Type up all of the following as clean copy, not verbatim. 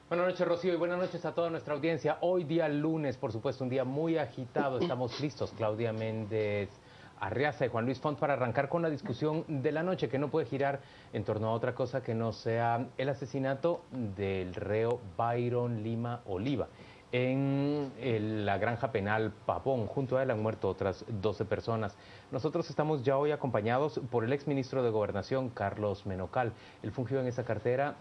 Buenas noches, Rocío, y buenas noches a toda nuestra audiencia. Hoy día lunes, por supuesto, un día muy agitado. Estamos listos, Claudia Méndez Arriaza y Juan Luis Font, para arrancar con la discusión de la noche, que no puede girar en torno a otra cosa que no sea el asesinato del reo Byron Lima Oliva. La granja penal Pavón, junto a él han muerto otras 12 personas. Nosotros estamos ya hoy acompañados por el exministro de Gobernación, Carlos Menocal. Él fungió en esa cartera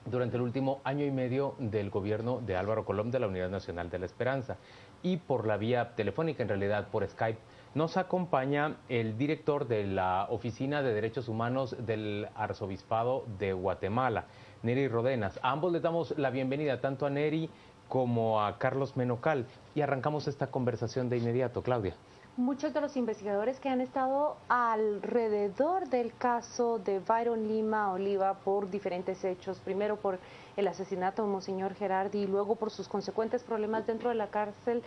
durante el último año y medio del gobierno de Álvaro Colom de la Unidad Nacional de la Esperanza. Y por la vía telefónica, en realidad por Skype, nos acompaña el director de la Oficina de Derechos Humanos del Arzobispado de Guatemala, Neri Rodenas. A ambos les damos la bienvenida, tanto a Neri como a Carlos Menocal. Y arrancamos esta conversación de inmediato, Claudia. Muchos de los investigadores que han estado alrededor del caso de Byron Lima Oliva por diferentes hechos, primero por el asesinato de Monseñor Gerardi y luego por sus consecuentes problemas dentro de la cárcel,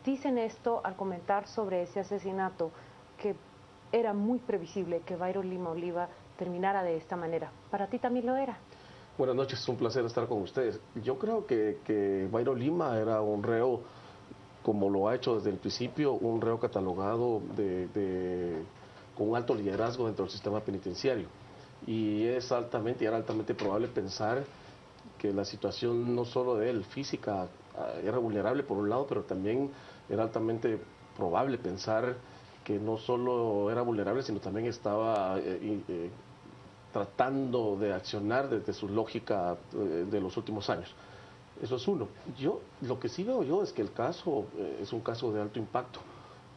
dicen esto al comentar sobre ese asesinato, que era muy previsible que Byron Lima Oliva terminara de esta manera. ¿Para ti también lo era? Buenas noches, es un placer estar con ustedes. Yo creo que Byron Lima era un reo, como lo ha hecho desde el principio, un reo catalogado con un alto liderazgo dentro del sistema penitenciario. Y era altamente probable pensar que la situación no solo de él, física, era vulnerable por un lado, pero también era altamente probable pensar que no solo era vulnerable, sino también estaba tratando de accionar desde su lógica de los últimos años. Eso es uno. Lo que sí veo yo es que el caso es un caso de alto impacto.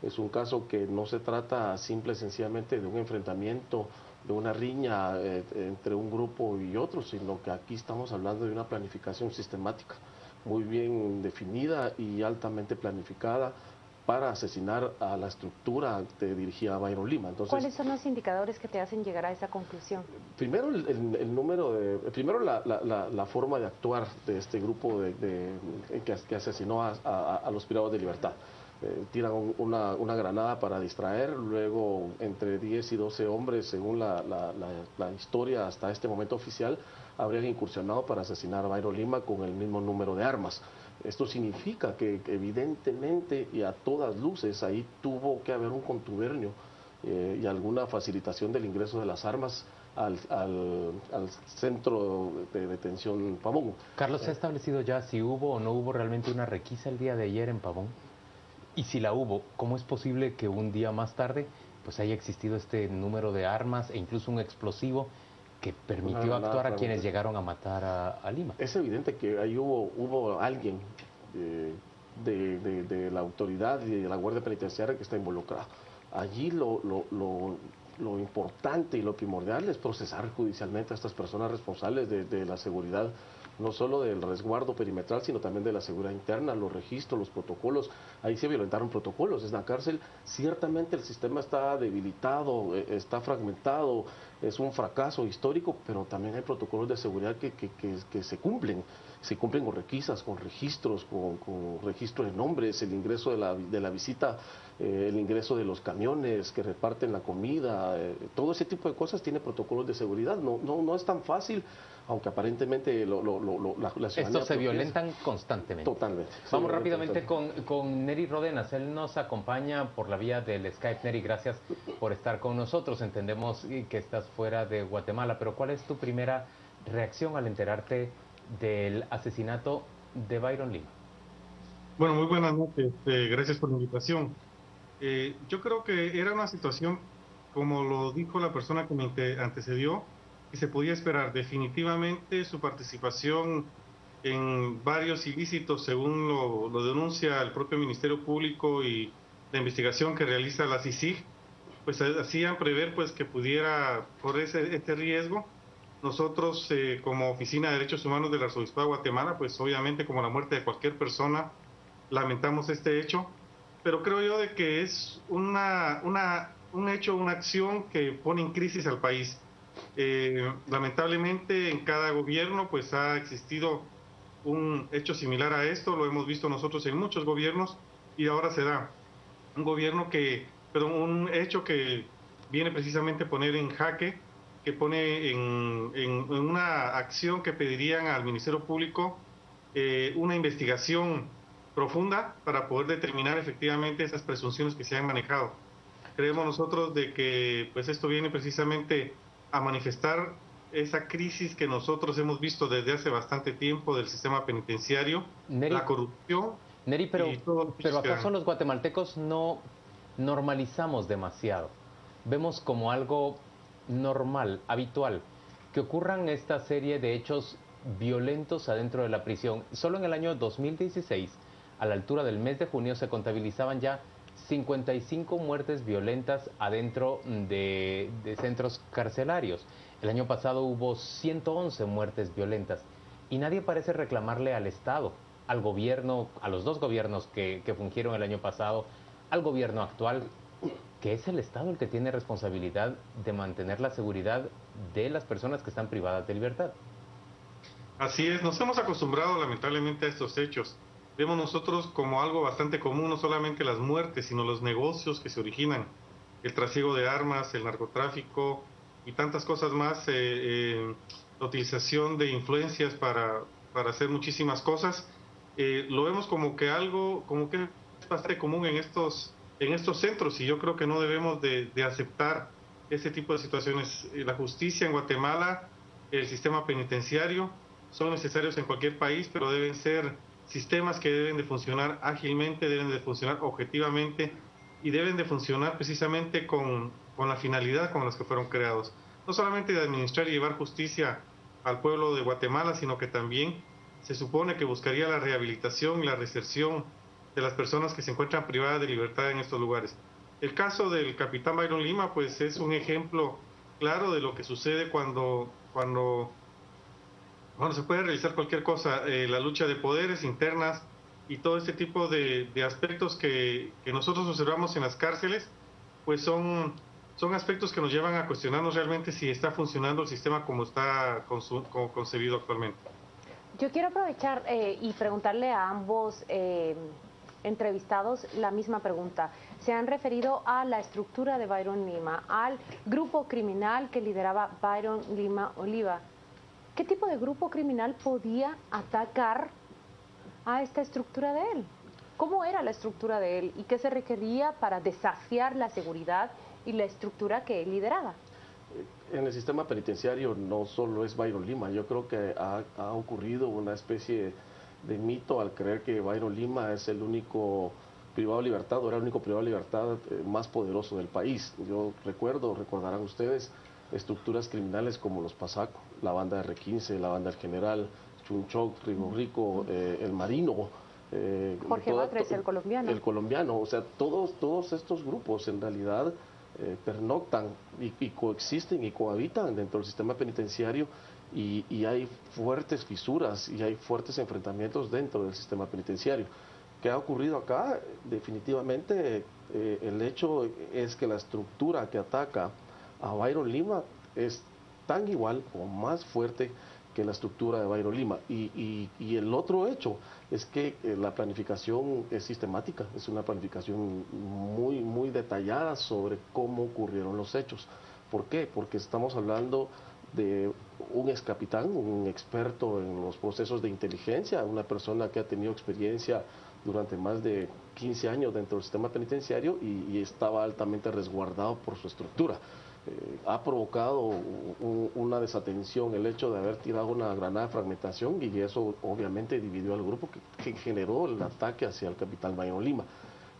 Es un caso que no se trata simple y sencillamente de un enfrentamiento, de una riña entre un grupo y otro, sino que aquí estamos hablando de una planificación sistemática, muy bien definida y altamente planificada para asesinar a la estructura que dirigía Byron Lima. Entonces, ¿cuáles son los indicadores que te hacen llegar a esa conclusión? Primero, primero la forma de actuar de este grupo que asesinó a los privados de libertad. Tiran una granada para distraer, luego entre 10 y 12 hombres, según la historia hasta este momento oficial, habrían incursionado para asesinar a Byron Lima con el mismo número de armas. Esto significa que evidentemente y a todas luces ahí tuvo que haber un contubernio y alguna facilitación del ingreso de las armas al centro de detención Pavón. Carlos, ¿se ha establecido ya si hubo o no hubo realmente una requisa el día de ayer en Pavón? Y si la hubo, ¿cómo es posible que un día más tarde pues haya existido este número de armas e incluso un explosivo que permitió actuar a quienes llegaron a matar a Lima? Es evidente que ahí hubo alguien de la autoridad y de la Guardia Penitenciaria que está involucrado. Allí lo importante y lo primordial es procesar judicialmente a estas personas responsables de la seguridad, no solo del resguardo perimetral, sino también de la seguridad interna, los registros, los protocolos. Ahí se violentaron protocolos. En la cárcel ciertamente el sistema está debilitado, está fragmentado, es un fracaso histórico, pero también hay protocolos de seguridad que se cumplen con requisas, con registros, con registro de nombres, el ingreso de la visita, el ingreso de los camiones que reparten la comida, todo ese tipo de cosas tiene protocolos de seguridad. No es tan fácil, aunque aparentemente la ciudadanía... Estos se violentan constantemente. Totalmente. Vamos rápidamente con Neri Rodenas. Él nos acompaña por la vía del Skype. Neri, gracias por estar con nosotros. Entendemos que estás fuera de Guatemala, pero ¿cuál es tu primera reacción al enterarte del asesinato de Byron Lima? Bueno, muy buenas noches. Gracias por la invitación. Yo creo que era una situación, como lo dijo la persona que me antecedió, que se podía esperar. Definitivamente su participación en varios ilícitos, según lo denuncia el propio Ministerio Público y la investigación que realiza la CICIG, pues hacían prever pues que pudiera correr este riesgo. Nosotros, como Oficina de Derechos Humanos del Arzobispado de Guatemala, pues obviamente como la muerte de cualquier persona, lamentamos este hecho, pero creo yo de que es un hecho, una acción que pone en crisis al país. Lamentablemente en cada gobierno pues ha existido un hecho similar a esto, lo hemos visto nosotros en muchos gobiernos y ahora se da un hecho que viene precisamente a poner en jaque, que pone en una acción que pedirían al Ministerio Público una investigación profunda para poder determinar efectivamente esas presunciones que se han manejado. Creemos nosotros de que pues esto viene precisamente a manifestar esa crisis que nosotros hemos visto desde hace bastante tiempo del sistema penitenciario, Neri, la corrupción. Neri, pero ¿acaso los guatemaltecos no normalizamos demasiado? Vemos como algo normal, habitual, que ocurran esta serie de hechos violentos adentro de la prisión. Solo en el año 2016, a la altura del mes de junio, se contabilizaban ya 55 muertes violentas adentro de centros carcelarios. El año pasado hubo 111 muertes violentas y nadie parece reclamarle al Estado, al gobierno, a los dos gobiernos que fungieron el año pasado, al gobierno actual, que es el Estado el que tiene responsabilidad de mantener la seguridad de las personas que están privadas de libertad. Así es, nos hemos acostumbrado lamentablemente a estos hechos. Vemos nosotros como algo bastante común no solamente las muertes, sino los negocios que se originan, el trasiego de armas, el narcotráfico y tantas cosas más, la utilización de influencias para hacer muchísimas cosas. Lo vemos como que algo, como que es bastante común en estos centros, y yo creo que no debemos de aceptar este tipo de situaciones. La justicia en Guatemala, el sistema penitenciario, son necesarios en cualquier país, pero deben ser sistemas que deben de funcionar ágilmente, deben de funcionar objetivamente y deben de funcionar precisamente con la finalidad con las que fueron creados. No solamente de administrar y llevar justicia al pueblo de Guatemala, sino que también se supone que buscaría la rehabilitación y la reinserción de las personas que se encuentran privadas de libertad en estos lugares. El caso del capitán Byron Lima pues es un ejemplo claro de lo que sucede cuando se puede realizar cualquier cosa, la lucha de poderes internas y todo este tipo de aspectos que nosotros observamos en las cárceles, pues son aspectos que nos llevan a cuestionarnos realmente si está funcionando el sistema como está concebido actualmente. Yo quiero aprovechar y preguntarle a ambos entrevistados la misma pregunta. Se han referido a la estructura de Byron Lima, al grupo criminal que lideraba Byron Lima Oliva. ¿Qué tipo de grupo criminal podía atacar a esta estructura de él? ¿Cómo era la estructura de él y qué se requería para desafiar la seguridad y la estructura que él lideraba? En el sistema penitenciario no solo es Byron Lima, yo creo que ha ocurrido una especie de mito al creer que Byron Lima es el único privado de libertad, o era el único privado de libertad más poderoso del país. Yo recordarán ustedes, estructuras criminales como los Pasaco, la banda R15, la banda El General, Chunchoc, Río Rico, El Marino, Jorge Batres, el colombiano. El colombiano, o sea, todos estos grupos en realidad pernoctan y coexisten y cohabitan dentro del sistema penitenciario, y hay fuertes fisuras y hay fuertes enfrentamientos dentro del sistema penitenciario. ¿Qué ha ocurrido acá? Definitivamente el hecho es que la estructura que ataca a Byron Lima es tan igual o más fuerte que la estructura de Byron Lima. Y el otro hecho es que la planificación es sistemática, es una planificación muy detallada sobre cómo ocurrieron los hechos. ¿Por qué? Porque estamos hablando de un ex capitán, un experto en los procesos de inteligencia, una persona que ha tenido experiencia durante más de 15 años dentro del sistema penitenciario y estaba altamente resguardado por su estructura. Ha provocado una desatención el hecho de haber tirado una granada de fragmentación, y eso obviamente dividió al grupo que generó el ataque hacia el capitán Byron Lima.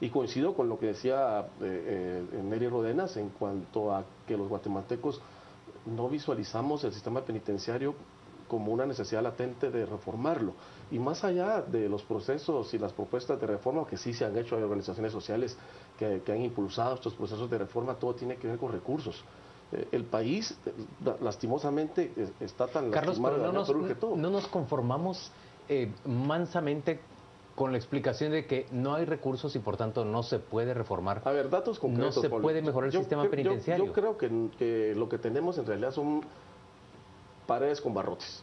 Y coincido con lo que decía Neri Rodenas en cuanto a que los guatemaltecos no visualizamos el sistema penitenciario como una necesidad latente de reformarlo. Y más allá de los procesos y las propuestas de reforma que sí se han hecho, hay organizaciones sociales que han impulsado estos procesos de reforma, todo tiene que ver con recursos. El país, lastimosamente, está tan Carlos, lastimado pero no nos conformamos mansamente con la explicación de que no hay recursos y por tanto no se puede reformar. A ver, datos concretos. No se puede mejorar el sistema penitenciario. Yo creo que lo que tenemos en realidad son paredes con barrotes.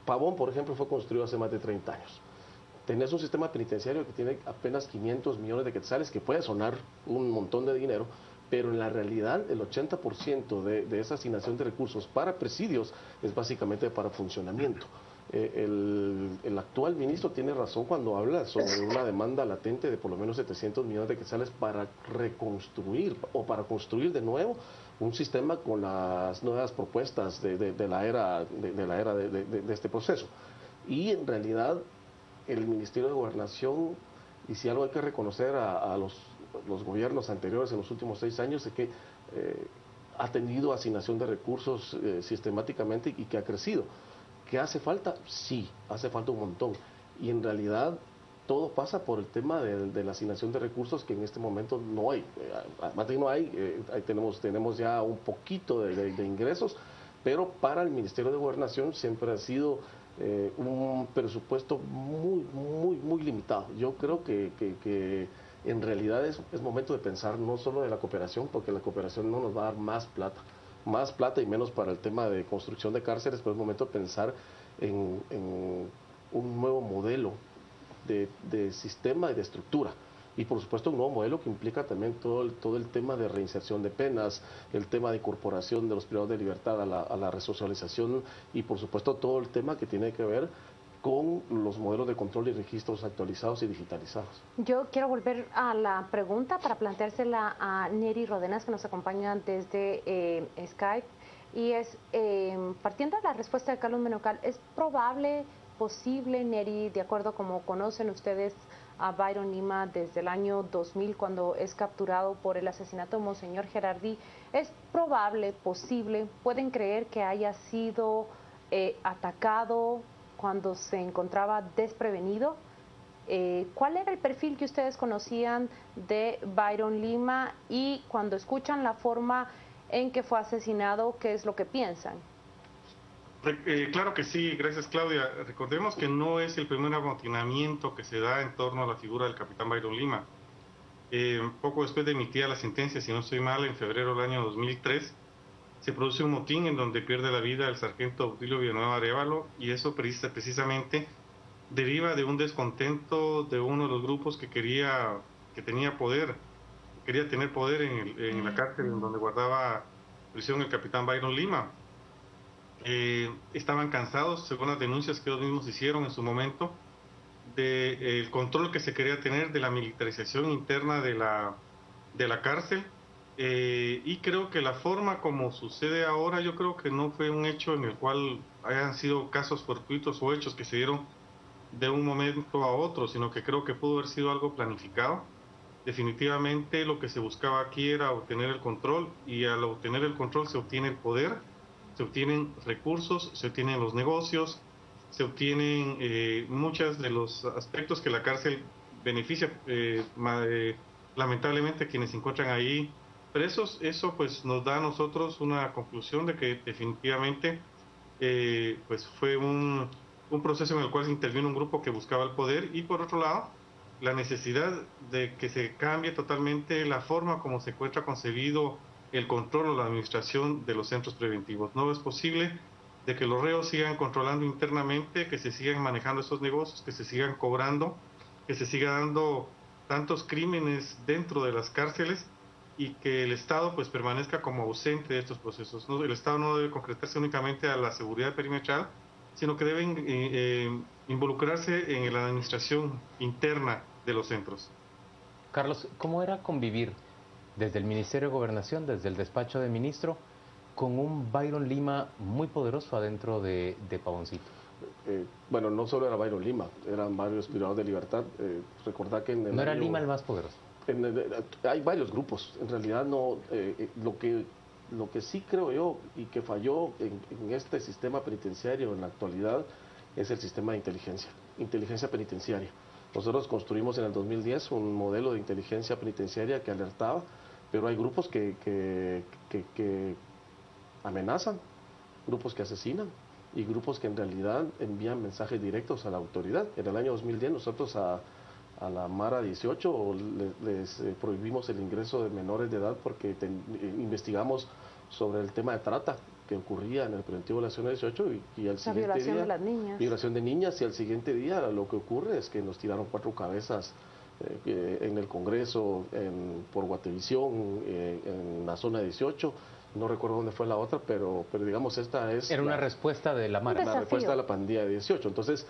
Pavón, por ejemplo, fue construido hace más de 30 años. Tenés un sistema penitenciario que tiene apenas 500 millones de quetzales, que puede sonar un montón de dinero, pero en la realidad el 80% de esa asignación de recursos para presidios es básicamente para funcionamiento. El actual actual ministro tiene razón cuando habla sobre una demanda latente de por lo menos 700 millones de quetzales para reconstruir o para construir de nuevo un sistema con las nuevas propuestas de la era de este proceso. Y en realidad el Ministerio de Gobernación, y si algo hay que reconocer a los gobiernos anteriores en los últimos 6 años, es que ha tenido asignación de recursos sistemáticamente y que ha crecido. ¿Qué hace falta? Sí, hace falta un montón. Y en realidad todo pasa por el tema de la asignación de recursos, que en este momento no hay. Además de que no hay, ahí tenemos ya un poquito de ingresos, pero para el Ministerio de Gobernación siempre ha sido un presupuesto muy limitado. Yo creo que en realidad es momento de pensar no solo de la cooperación, porque la cooperación no nos va a dar más plata y menos para el tema de construcción de cárceles, pero es momento de pensar en un nuevo modelo de sistema y de estructura. Y por supuesto un nuevo modelo que implica también todo el tema de reinserción de penas, el tema de incorporación de los privados de libertad a la resocialización y por supuesto todo el tema que tiene que ver con los modelos de control y registros actualizados y digitalizados. Yo quiero volver a la pregunta para planteársela a Neri Rodenas, que nos acompaña desde Skype, y es, partiendo de la respuesta de Carlos Menocal, ¿es probable, posible, Neri, de acuerdo como conocen ustedes a Byron Lima desde el año 2000, cuando es capturado por el asesinato de Monseñor Gerardi, es probable, posible, pueden creer que haya sido atacado cuando se encontraba desprevenido? ¿Cuál era el perfil que ustedes conocían de Byron Lima y cuando escuchan la forma en que fue asesinado, qué es lo que piensan? Claro que sí, gracias Claudia. Recordemos que no es el primer amotinamiento que se da en torno a la figura del capitán Byron Lima. Poco después de emitir la sentencia, si no estoy mal, en febrero del año 2003, se produce un motín en donde pierde la vida el sargento Autilio Villanueva Arévalo, y eso precisamente deriva de un descontento de uno de los grupos que quería tener poder en la cárcel en donde guardaba prisión el capitán Byron Lima. Estaban cansados, según las denuncias que ellos mismos hicieron en su momento, del control que se quería tener de la militarización interna de la cárcel. Y creo que la forma como sucede ahora, yo creo que no fue un hecho en el cual hayan sido casos fortuitos o hechos que se dieron de un momento a otro, sino que creo que pudo haber sido algo planificado. Definitivamente lo que se buscaba aquí era obtener el control, y al obtener el control se obtiene el poder, se obtienen recursos, se obtienen los negocios, se obtienen muchos de los aspectos que la cárcel beneficia lamentablemente a quienes se encuentran ahí presos. Eso pues nos da a nosotros una conclusión de que definitivamente pues fue un proceso en el cual se intervino un grupo que buscaba el poder, y por otro lado la necesidad de que se cambie totalmente la forma como se encuentra concebido el control o la administración de los centros preventivos. No es posible de que los reos sigan controlando internamente, que se sigan manejando estos negocios, que se sigan cobrando, que se siga dando tantos crímenes dentro de las cárceles, y que el Estado pues permanezca como ausente de estos procesos. No, el Estado no debe concretarse únicamente a la seguridad perimetral, sino que deben involucrarse en la administración interna de los centros. Carlos, ¿cómo era convivir desde el Ministerio de Gobernación, desde el despacho de ministro, con un Byron Lima muy poderoso adentro de Pavoncito? Bueno, no solo era Byron Lima, eran varios privados de libertad. Recordad que ¿No era Lima el más poderoso? Hay varios grupos, en realidad no. Lo que sí creo yo y que falló en este sistema penitenciario en la actualidad es el sistema de inteligencia penitenciaria. Nosotros construimos en el 2010 un modelo de inteligencia penitenciaria que alertaba, pero hay grupos que amenazan, grupos que asesinan y grupos que en realidad envían mensajes directos a la autoridad. En el año 2010 nosotros a la Mara 18 les prohibimos el ingreso de menores de edad porque investigamos sobre el tema de trata que ocurría en el preventivo de la zona 18 y al siguiente violación día, de las niñas. Violación de niñas, y al siguiente día lo que ocurre es que nos tiraron 4 cabezas en el Congreso, por Guatevisión, en la zona 18. No recuerdo dónde fue la otra, pero digamos esta es... Era una respuesta de la Mara. La respuesta de la pandilla de 18. Entonces,